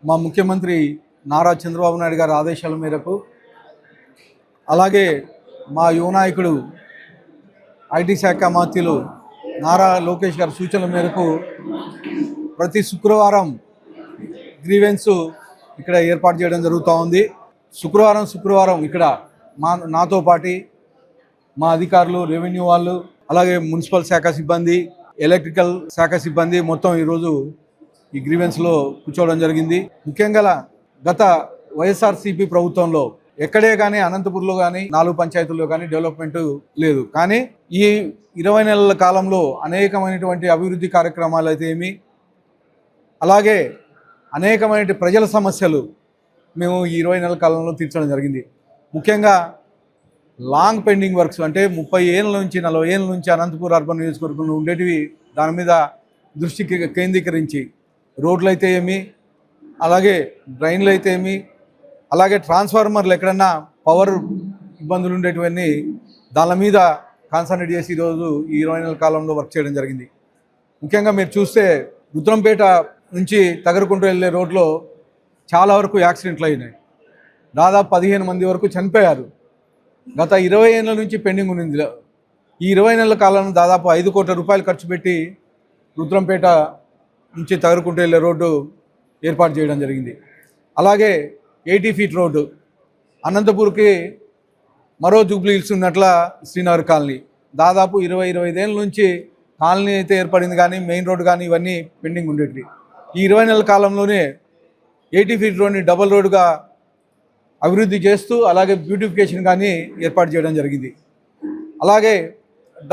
మా ముఖ్యమంత్రి నారా చంద్రబాబు నాయుడు గారి ఆదేశాల మేరకు, అలాగే మా యువ నాయకుడు ఐటీ శాఖ మంత్రులు నారా లోకేష్ గారి సూచనల మేరకు ప్రతి శుక్రవారం గ్రీవెన్స్ ఇక్కడ ఏర్పాటు చేయడం జరుగుతూ ఉంది. శుక్రవారం ఇక్కడ నాతో పాటు మా అధికారులు, రెవెన్యూ వాళ్ళు, అలాగే మున్సిపల్ శాఖ సిబ్బంది, ఎలక్ట్రికల్ శాఖ సిబ్బంది మొత్తం ఈరోజు ఈ గ్రీవెన్స్లో కూర్చోవడం జరిగింది. ముఖ్యంగా గత వైఎస్ఆర్సీపీ ప్రభుత్వంలో ఎక్కడే కానీ అనంతపూర్లో కానీ 4 పంచాయతీల్లో కానీ డెవలప్మెంట్ లేదు. కానీ ఈ 20 నెలల కాలంలో అనేకమైనటువంటి అభివృద్ధి కార్యక్రమాలు అయితే ఏమి, అలాగే అనేకమైన ప్రజల సమస్యలు మేము ఈ 20 నెలల కాలంలో తీర్చడం జరిగింది. ముఖ్యంగా లాంగ్ పెండింగ్ వర్క్స్ అంటే 30 ఏళ్ళ నుంచి 40 ఏళ్ళ నుంచి అనంతపూర్ అర్బన్ నియోజకవర్గంలో ఉండేటివి దాని మీద దృష్టి కేంద్రీకరించి రోడ్లు అయితే ఏమి, అలాగే డ్రైన్లు అయితే ఏమి, అలాగే ట్రాన్స్ఫార్మర్లు ఎక్కడన్నా పవర్ ఇబ్బందులు ఉండేటివన్నీ దాని మీద కాన్సన్ట్రేట్ చేసి ఈరోజు ఈ 20 నెలల కాలంలో వర్క్ చేయడం జరిగింది. ముఖ్యంగా మీరు చూస్తే రుద్రంపేట నుంచి తగరకుంట వెళ్ళే రోడ్లో చాలా వరకు యాక్సిడెంట్లు అయినాయి. దాదాపు 15 మంది వరకు చనిపోయారు. గత 20 ఏళ్ళ నుంచి పెండింగ్ ఉంది. ఈ 20 నెలల కాలంలో దాదాపు 5 కోట్ల రూపాయలు ఖర్చు పెట్టి రుద్రంపేట నుంచి తగరకుంట వెళ్ళే రోడ్డు ఏర్పాటు చేయడం జరిగింది. అలాగే 80 ఫీట్ రోడ్డు అనంతపూర్కి మరో జూబ్లీ హిల్స్ ఉన్నట్ల శ్రీనగర్ కాలనీ దాదాపు 20-25 ఏళ్ళ నుంచి కాలనీ అయితే ఏర్పడింది, కానీ మెయిన్ రోడ్డు కానీ ఇవన్నీ పెండింగ్ ఉండేవి. ఈ 20 నెలల కాలంలోనే 80 ఫీట్ రోడ్ని డబల్ రోడ్డుగా అభివృద్ధి చేస్తూ అలాగే బ్యూటిఫికేషన్ కానీ ఏర్పాటు చేయడం జరిగింది. అలాగే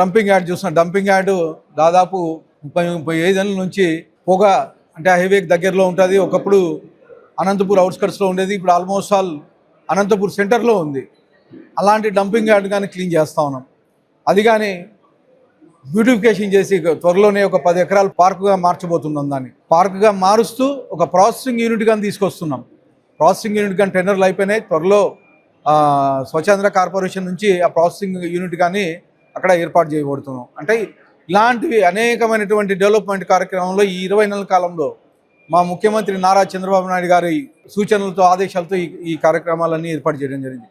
డంపింగ్ యార్డ్ చూస్తున్నాం. డంపింగ్ యార్డు దాదాపు 30-35 ఏళ్ళ నుంచి పొగ అంటే హైవేకి దగ్గరలో ఉంటుంది. ఒకప్పుడు అనంతపూర్ అవుట్స్కట్స్లో ఉండేది, ఇప్పుడు ఆల్మోస్ట్ ఆల్ అనంతపూర్ సెంటర్లో ఉంది. అలాంటి డంపింగ్ యార్డ్ కానీ క్లీన్ చేస్తూ ఉన్నాం. అది కానీ బ్యూటిఫికేషన్ చేసి త్వరలోనే ఒక 10 ఎకరాలు పార్కుగా మార్చబోతున్నాం. దాన్ని పార్కుగా మారుస్తూ ఒక ప్రాసెసింగ్ యూనిట్ కానీ తీసుకొస్తున్నాం. ప్రాసెసింగ్ యూనిట్ కానీ టెండర్లు అయిపోయినాయి. త్వరలో స్వచ్ఛంద్ర కార్పొరేషన్ నుంచి ఆ ప్రాసెసింగ్ యూనిట్ కానీ అక్కడ ఏర్పాటు చేయబడుతున్నాం. అంటే ఇలాంటివి అనేకమైనటువంటి డెవలప్మెంట్ కార్యక్రమంలో ఈ 20 నెలల కాలంలో మా ముఖ్యమంత్రి నారా చంద్రబాబు నాయుడు గారి సూచనలతో, ఆదేశాలతో ఈ కార్యక్రమాలన్నీ ఏర్పాటు చేయడం జరిగింది.